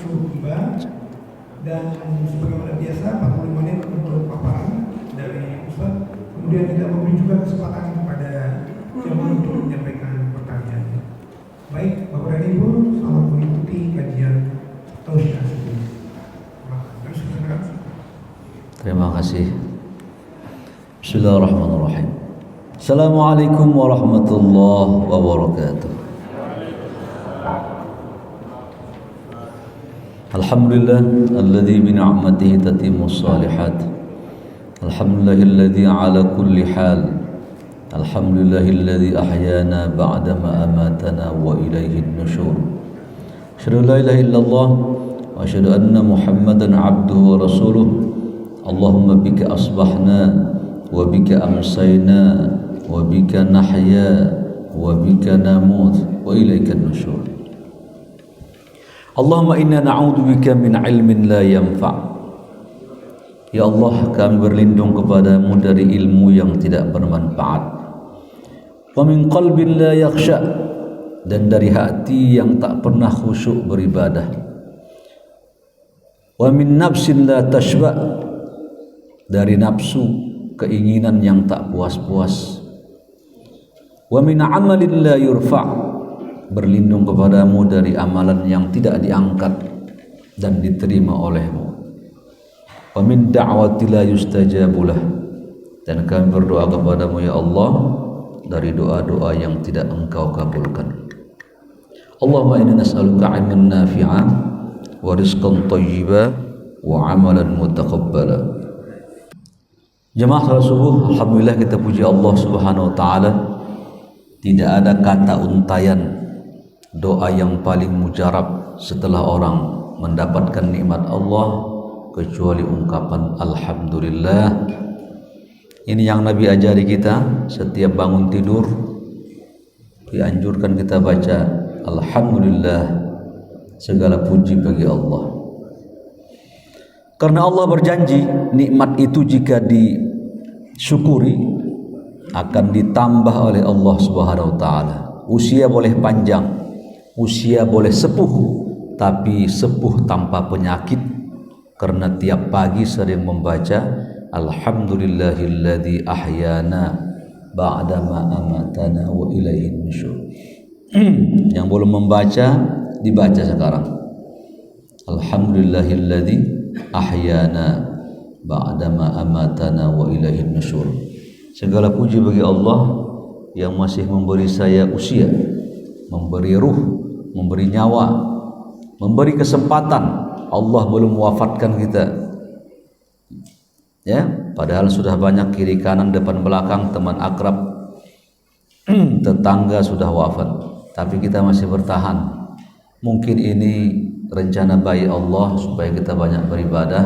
cukup tiba, dan sebagaimana biasa 45 menit untuk paparan dari Ustaz. Kemudian kita memberi juga kesempatan kepada jamaah untuk menyampaikan pertanyaan. Baik, Bapak dan Ibu, selamat mengikuti kajian Tausiah Sibuk. Terima kasih. Bismillahirrahmanirrahim. Assalamualaikum warahmatullahi wabarakatuh. Alhamdulillah alladzi bi ni'matihi tatimmus shalihat. Alhamdulillahilladzi ala kulli hal. Alhamdulillahilladzi ahyana ba'dama amatana wa ilaihin nusyur. Asyhadu la ilaha illallah wa asyhadu anna Muhammadan abduhu wa rasuluh. Allahumma bika asbahna wa bika amsayna wa bika nahya wa bika namut wa ilaikan nusyur. Allahumma inna na'udzu bika min ilmin la yanfa'. Ya Allah, kami berlindung kepadamu dari ilmu yang tidak bermanfaat. Wa min qalbin la yakhsha, dan dari hati yang tak pernah khusyuk beribadah. Wa min nafsin la tashba', dari nafsu keinginan yang tak puas-puas. Wa min amalin la yurfa', berlindung kepadamu dari amalan yang tidak diangkat dan diterima olehmu. Wa min da'wati la yustajabulah, dan kami berdoa kepadamu ya Allah dari doa-doa yang tidak engkau kabulkan. Allahumma inna nas'aluka 'ilman nafi'an wa rizqan thayyiban wa 'amalan mutaqabbala. Jemaah salat subuh, alhamdulillah kita puji Allah Subhanahu wa taala. Tidak ada kata untayan doa yang paling mujarab setelah orang mendapatkan nikmat Allah kecuali ungkapan alhamdulillah. Ini yang Nabi ajari kita, setiap bangun tidur dianjurkan kita baca alhamdulillah, segala puji bagi Allah. Karena Allah berjanji nikmat itu jika disyukuri akan ditambah oleh Allah Subhanahu wa taala. Usia boleh panjang, usia boleh sepuh, tapi sepuh tanpa penyakit, karena tiap pagi sering membaca alhamdulillahilladzi ahyana ba'dama amatana wa ilaihin nusyur. Yang belum membaca dibaca sekarang. Alhamdulillahilladzi ahyana ba'dama amatana wa ilaihin nusyur. Segala puji bagi Allah yang masih memberi saya usia, memberi ruh, memberi nyawa, memberi kesempatan. Allah belum mewafatkan kita, ya, padahal sudah banyak kiri kanan depan belakang teman akrab tetangga sudah wafat, tapi kita masih bertahan. Mungkin ini rencana baik Allah supaya kita banyak beribadah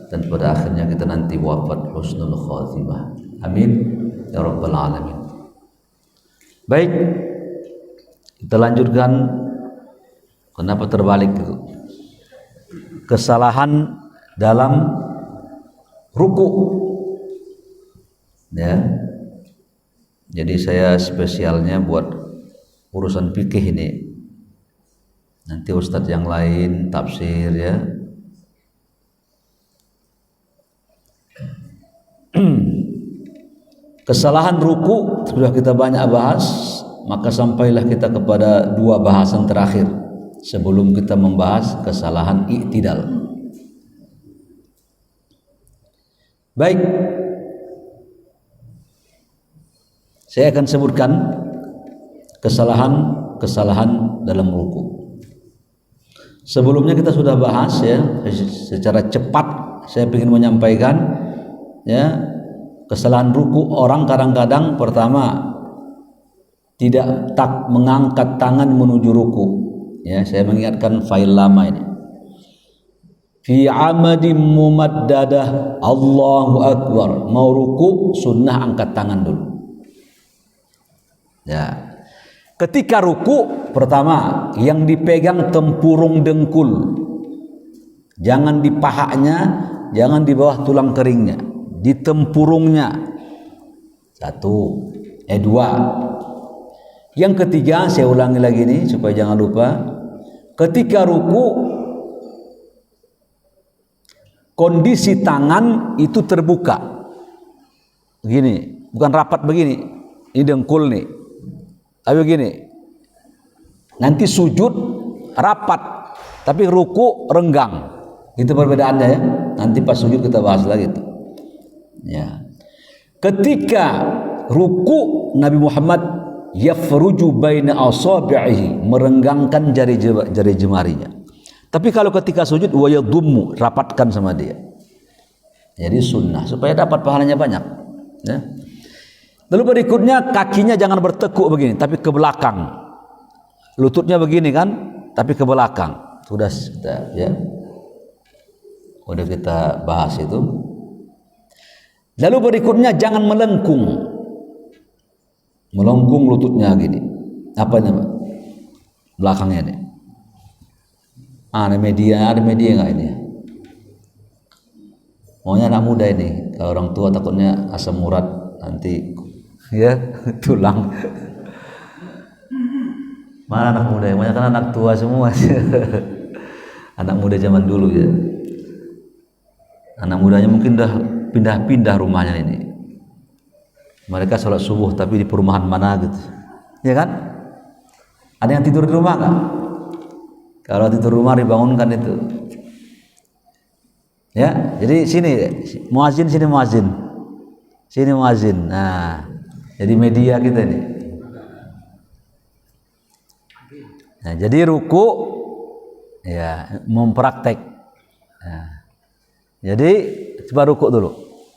dan pada akhirnya kita nanti wafat husnul khatimah. Amin ya rabbal alamin. Baik, kita lanjutkan. Kenapa terbalik itu? Kesalahan dalam ruku, ya. Jadi saya spesialnya buat urusan fikih ini. Nanti ustadz yang lain tafsir, ya. Kesalahan ruku sudah kita banyak bahas, maka sampailah kita kepada dua bahasan terakhir sebelum kita membahas kesalahan i'tidal. Baik, saya akan sebutkan kesalahan dalam ruku. Sebelumnya kita sudah bahas, ya, secara cepat saya ingin menyampaikan, ya, kesalahan ruku orang kadang-kadang pertama tidak mengangkat tangan menuju ruku. Ya, saya mengingatkan file lama ini. Fi amadim mumaddadah, Allahu Akbar. Mau ruku sunnah angkat tangan dulu. Ya. Ketika ruku pertama yang dipegang tempurung dengkul. Jangan di pahanya, jangan di bawah tulang keringnya, di tempurungnya. Satu, dua. Yang ketiga, saya ulangi lagi nih supaya jangan lupa. Ketika ruku kondisi tangan itu terbuka. Begini, bukan rapat begini. Ini dengkul nih. Tapi begini. Nanti sujud rapat, tapi ruku renggang. Itu perbedaannya ya. Nanti pas sujud kita bahas lagi itu. Ya. Ketika ruku, Nabi Muhammad yafruju baina asabi'ihi, merenggangkan jari jemarinya. Tapi kalau ketika sujud wa yadhummu, rapatkan sama dia. Jadi sunnah supaya dapat pahalanya banyak, ya. Lalu berikutnya kakinya jangan bertekuk begini, tapi ke belakang. Lututnya begini kan, tapi ke belakang. Sudah kita, ya. Udah kita bahas itu. Lalu berikutnya jangan melengkung. Melengkung lututnya gini. Apa nama? Belakangnya nih. Ada media nggak ini? Maunya anak muda ini. Kalau orang tua takutnya asam urat nanti, ya tulang. Mana anak muda? Banyak kan anak tua semua. Anak muda zaman dulu ya. Anak mudanya mungkin udah pindah-pindah rumahnya ini. Mereka sholat subuh tapi di perumahan mana gitu, ya kan? Ada yang tidur di rumah nggak? Kalau tidur rumah dibangunkan itu. Ya, jadi sini muazin, sini muazin. Sini muazin. Nah, jadi media kita ini. Nah, jadi ruku ya mempraktek. Nah, jadi coba ruku dulu.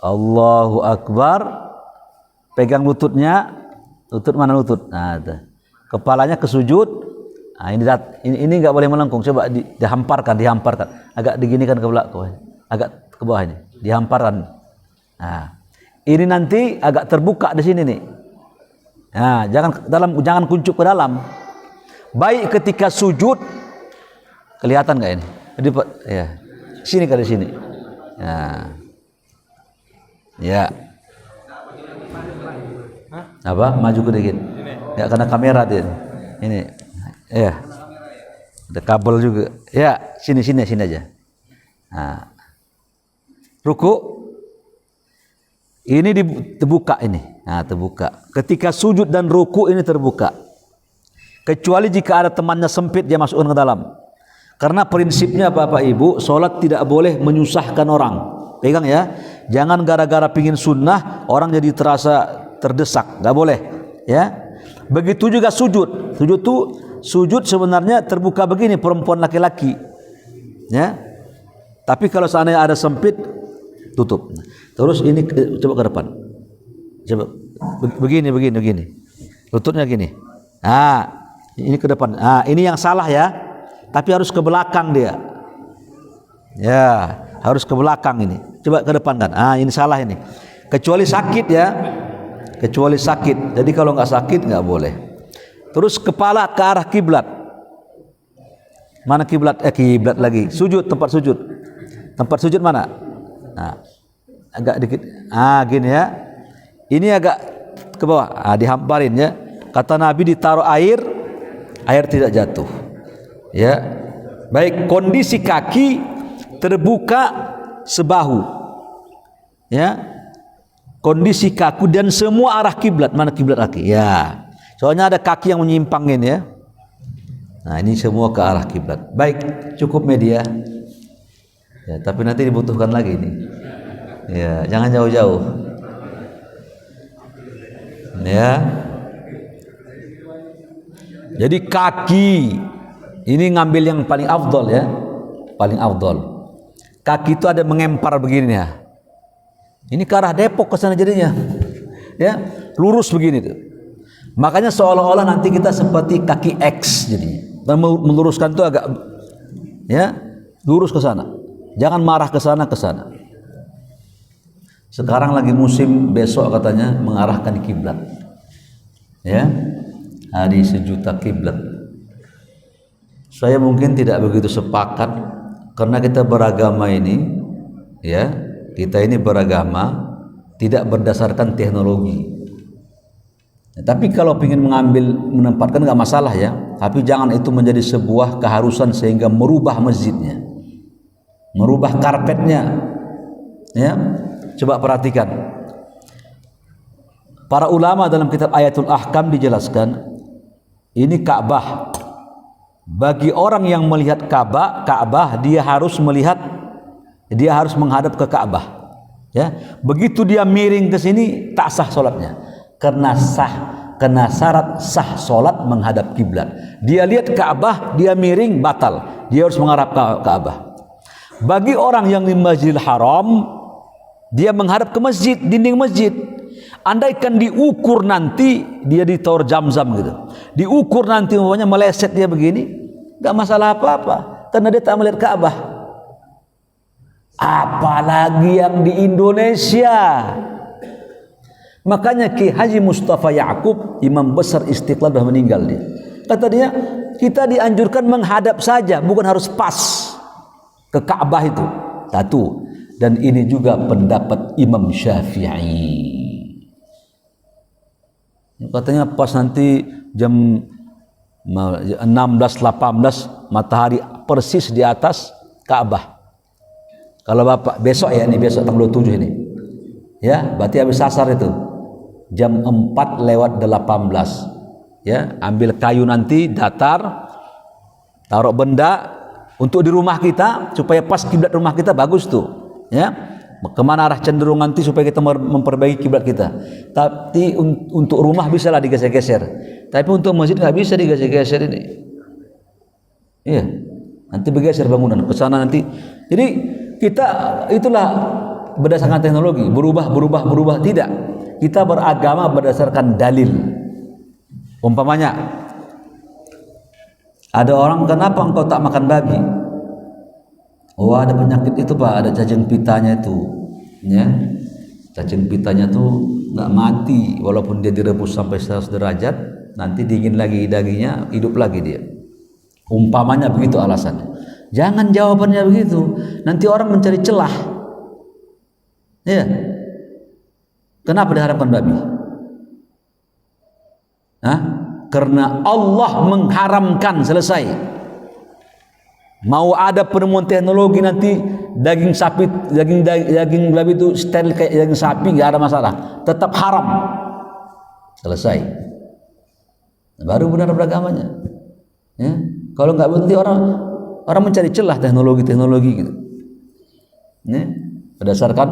Allahu Akbar. Pegang lututnya. Lutut mana lutut? Nah, kepalanya ke sujud. Nah, ini enggak boleh melengkung. Coba dihamparkan. Agak diginikan ke belakang, agak ke bawah ini. Dihamparkan. Nah, ini nanti agak terbuka di sini nih. Nah, jangan kuncup ke dalam. Baik ketika sujud, kelihatan enggak ini? Ya. Sini kali sini. Nah. Ya. Apa? Maju ke dikit. Ya, karena kamera dia. Ini. Ya, ada kabel juga. Ya, sini aja. Nah, ruku ini terbuka ini. Nah, terbuka. Ketika sujud dan ruku ini terbuka. Kecuali jika ada temannya sempit dia masukkan ke dalam. Karena prinsipnya Bapak Ibu, sholat tidak boleh menyusahkan orang. Pegang ya. Jangan gara-gara pingin sunnah orang jadi terasa terdesak. Nggak boleh. Ya. Begitu juga sujud. Sujud sebenarnya terbuka begini perempuan laki-laki, ya. Tapi kalau seandainya ada sempit, tutup. Terus ini coba ke depan, coba begini. Lututnya gini. Nah, ini ke depan. Nah, ini yang salah ya. Tapi harus ke belakang dia. Ya, harus ke belakang ini. Coba ke depan kan. Ah, ini salah ini. Kecuali sakit ya. Kecuali sakit. Jadi kalau nggak sakit nggak boleh. Terus kepala ke arah kiblat. Mana kiblat? Kiblat lagi. Sujud, tempat sujud. Tempat sujud mana? Nah, agak dikit. Ah, gini ya. Ini agak ke bawah. Ah, dihamparin ya. Kata Nabi ditaruh air tidak jatuh. Ya. Baik, kondisi kaki terbuka sebahu. Ya. Kondisi kaku dan semua arah kiblat. Mana kiblat kaki? Ya. Soalnya ada kaki yang menyimpangin ya. Nah, ini semua ke arah kiblat. Baik, cukup media. Ya, tapi nanti dibutuhkan lagi ini. Ya, jangan jauh-jauh. Ya. Jadi kaki ini ngambil yang paling afdol ya. Paling afdol. Kaki itu ada mengempar begini ya. Ini ke arah Depok ke sana jadinya. Ya, lurus begini tuh. Makanya seolah-olah nanti kita seperti kaki X jadinya. Dan meluruskan itu agak ya, lurus ke sana. Jangan marah ke sana. Sekarang lagi musim, besok katanya mengarahkan kiblat. Ya. Hari sejuta kiblat. Saya mungkin tidak begitu sepakat karena kita beragama ini ya, kita ini beragama tidak berdasarkan teknologi. Tapi kalau ingin menempatkan nggak masalah ya, tapi jangan itu menjadi sebuah keharusan sehingga merubah masjidnya, merubah karpetnya, Ya, coba perhatikan. Para ulama dalam kitab Ayatul Ahkam dijelaskan, ini Ka'bah. Bagi orang yang melihat Ka'bah, dia harus menghadap ke Ka'bah. Ya, begitu dia miring ke sini tak sah solatnya, karena syarat sah solat menghadap kiblat. Dia lihat Ka'bah, dia miring, batal. Dia harus menghadap ke Ka'bah. Bagi orang yang di Masjidil Haram, dia menghadap ke masjid, dinding masjid. Andaikan diukur nanti dia di Tower Zamzam gitu, diukur nanti umpamanya meleset dia begini, nggak masalah apa-apa, karena dia tak melihat Ka'bah. Apalagi yang di Indonesia. Makanya Ki Haji Mustafa Ya'qub, imam besar Istiqlal, sudah meninggal dia. Kata dia, kita dianjurkan menghadap saja, bukan harus pas ke Ka'bah itu. Satu. Dan ini juga pendapat Imam Syafi'i. Katanya pas nanti jam 16-18 matahari persis di atas Ka'bah. Kalau Bapak besok ya, ini besok tanggal 27 ini. Ya, berarti habis asar itu. Jam 4:18. Ya, ambil kayu nanti datar, taruh benda untuk di rumah kita supaya pas kiblat rumah kita bagus tuh. Ya. Kemana arah cenderung nanti supaya kita memperbaiki kiblat kita. Tapi untuk rumah bisa lah digeser-geser. Tapi untuk masjid nggak bisa digeser-geser ini. Iya, nanti bergeser bangunan ke sana nanti. Jadi kita itulah berdasarkan teknologi berubah tidak. Kita beragama berdasarkan dalil. Umpamanya ada orang, kenapa engkau tak makan babi? Oh, ada penyakit itu Pak, ada cacing pitanya itu, ya. Cacing pitanya tuh nggak mati walaupun dia direbus sampai 100 derajat, nanti dingin lagi dagingnya, hidup lagi dia. Umpamanya begitu alasannya. Jangan jawabannya begitu, nanti orang mencari celah. Ya. Kenapa diharapkan babi? Hah? Karena Allah mengharamkan, selesai. Mau ada penemuan teknologi nanti daging sapi, daging babi itu steril kayak daging sapi, nggak ada masalah, tetap haram, selesai. Baru benar beragamanya. Ya, kalau nggak berarti orang mencari celah teknologi gitu. Ya, berdasarkan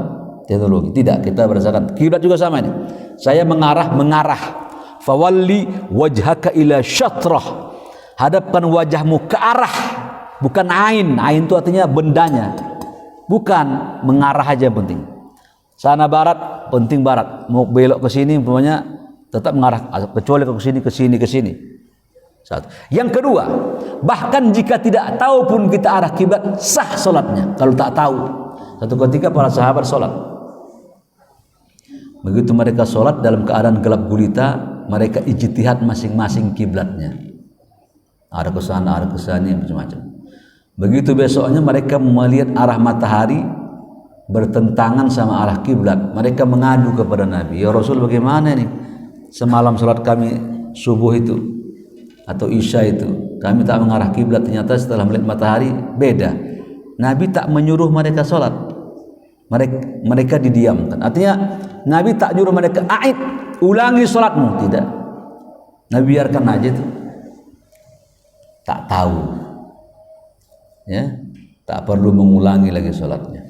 teknologi. Tidak, kita berdasarkan kiblat juga sama ini. Saya mengarah. Fawalli wajhaka ila syatrah. Hadapkan wajahmu ke arah. Bukan ain itu artinya bendanya. Bukan mengarah aja penting. Sana barat, penting barat. Mau belok ke sini umpamanya tetap mengarah, kecuali ke sini. Satu. Yang kedua, bahkan jika tidak tahu pun kita arah kiblat, sah solatnya. Kalau tak tahu. Satu ketika para sahabat solat. Begitu mereka solat dalam keadaan gelap gulita, mereka ijtihad masing-masing kiblatnya. Ada ke sana, macam-macam. Begitu besoknya mereka melihat arah matahari bertentangan sama arah kiblat. Mereka mengadu kepada Nabi, ya Rasul, bagaimana ini? Semalam sholat kami subuh itu atau isya itu, kami tak mengarah kiblat, ternyata setelah melihat matahari beda. Nabi tak menyuruh mereka sholat, mereka didiamkan. Artinya Nabi tak nyuruh mereka a'id, ulangi sholatmu, tidak. Nabi biarkan aja itu. Tak tahu. Ya, tak perlu mengulangi lagi sholatnya.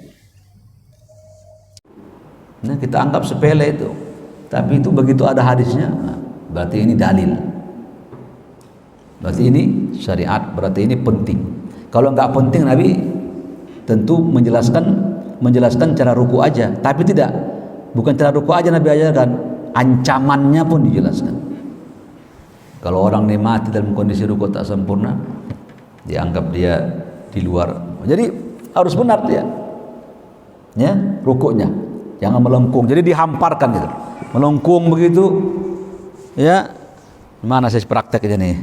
Nah, kita anggap sepele itu, tapi itu begitu ada hadisnya, nah, berarti ini dalil, berarti ini syariat, berarti ini penting. Kalau nggak penting, Nabi tentu menjelaskan cara ruku aja, tapi tidak, bukan cara ruku aja Nabi ajarkan, ancamannya pun dijelaskan. Kalau orang ini mati dalam kondisi ruku tak sempurna, dianggap dia di luar. Jadi harus benar dia, ya, rukuknya jangan melengkung. Jadi dihamparkan gitu, melengkung begitu, ya. Mana saya praktek aja nih,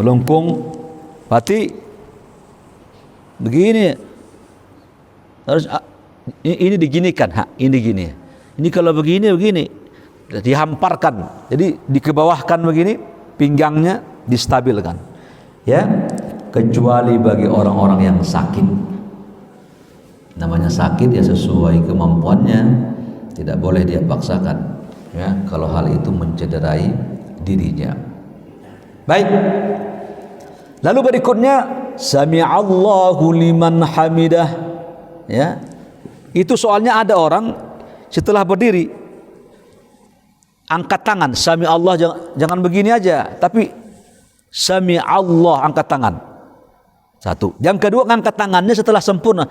melengkung, berarti begini harus ini diginikan, ini gini. Ini kalau begini dihamparkan, jadi dikebawahkan begini, pinggangnya distabilkan, ya. Kecuali bagi orang-orang yang sakit, Namanya sakit ya sesuai kemampuannya, tidak boleh dia paksakan. Ya, kalau hal itu mencederai dirinya. Baik. Lalu berikutnya sami'allahu liman hamidah. Ya. Itu soalnya ada orang setelah berdiri angkat tangan, sami'allah, jangan begini aja, tapi sami'allah angkat tangan. Satu. Yang kedua angkat tangannya setelah sempurna.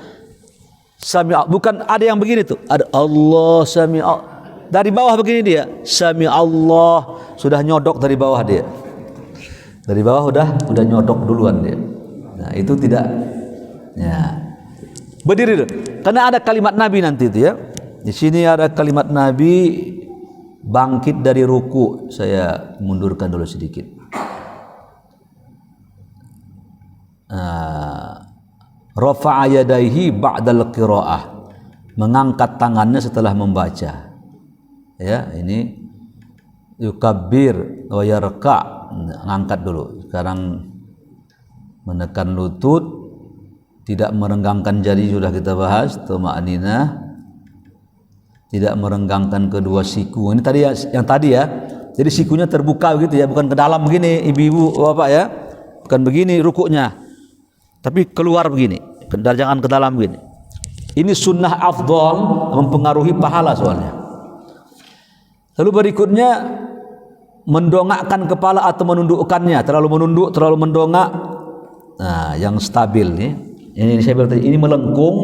Sami'allah, bukan ada yang begini tuh. Ada Allah sami'allah. Dari bawah begini dia, sami'allah, sudah nyodok dari bawah dia. Dari bawah udah nyodok duluan dia. Nah, itu tidak. Ya. Berdiri dulu. Karena ada kalimat Nabi nanti itu ya. Di sini ada kalimat Nabi bangkit dari ruku. Saya mundurkan dulu sedikit. Rafa'a yadaihi ba'dal qiraah. Mengangkat tangannya setelah membaca. Ya, ini yukabbir wa yarka'. Ngangkat dulu. Sekarang menekan lutut, tidak merenggangkan jari, sudah kita bahas. Tuma'ninah, tidak merenggangkan kedua siku. Ini tadi ya, yang tadi ya. Jadi sikunya terbuka begitu ya, bukan ke dalam begini, ibu-ibu, bapak ya. Bukan begini rukuknya, tapi keluar begini, jangan ke dalam begini. Ini sunnah afdal, mempengaruhi pahala soalnya. Lalu berikutnya mendongakkan kepala atau menundukkannya, terlalu menunduk, terlalu mendongak. Nah, yang stabil nih. Ini saya bilang tadi, ini melengkung.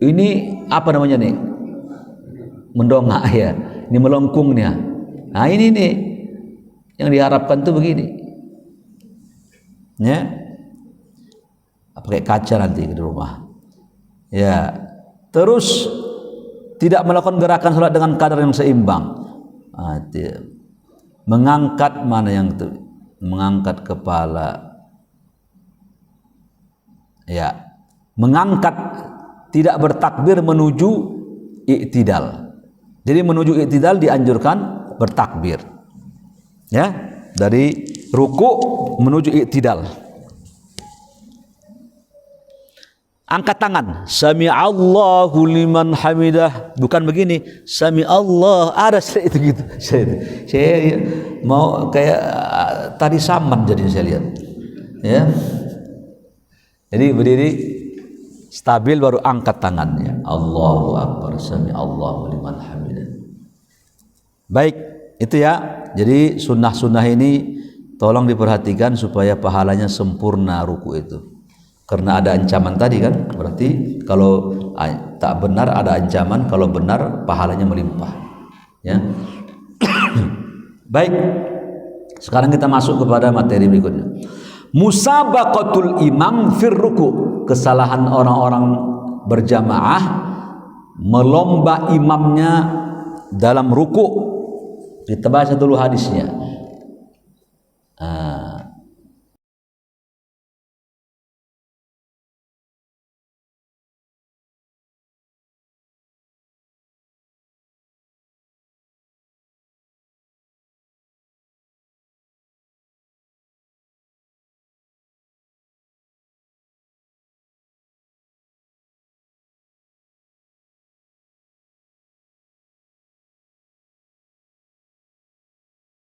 Ini apa namanya nih? Mendongak ya. Ini melengkung nih. Nah, ini nih yang diharapkan tuh begini. Ya. Pakai kaca nanti di rumah. Ya. Terus tidak melakukan gerakan salat dengan kadar yang seimbang. Nah, mengangkat mana yang itu? Mengangkat kepala. Ya. Mengangkat, tidak bertakbir menuju i'tidal. Jadi menuju i'tidal dianjurkan bertakbir. Ya, dari ruku menuju i'tidal. Angkat tangan, sami'allahu liman hamidah, bukan begini, sami'allah, ada itu gitu. Saya mau kayak tadi saman jadi saya lihat. Ya. Jadi berdiri stabil baru angkat tangannya. Allahu akbar, sami'allahu liman hamidah. Baik, itu ya. Jadi sunnah-sunnah ini tolong diperhatikan supaya pahalanya sempurna ruku itu. Karena ada ancaman tadi kan, berarti kalau tak benar ada ancaman, kalau benar pahalanya melimpah. Ya. Baik. Sekarang kita masuk kepada materi berikutnya. Musabaqatul imam fir ruku. Kesalahan orang-orang berjamaah melomba imamnya dalam ruku. Kita baca dulu hadisnya.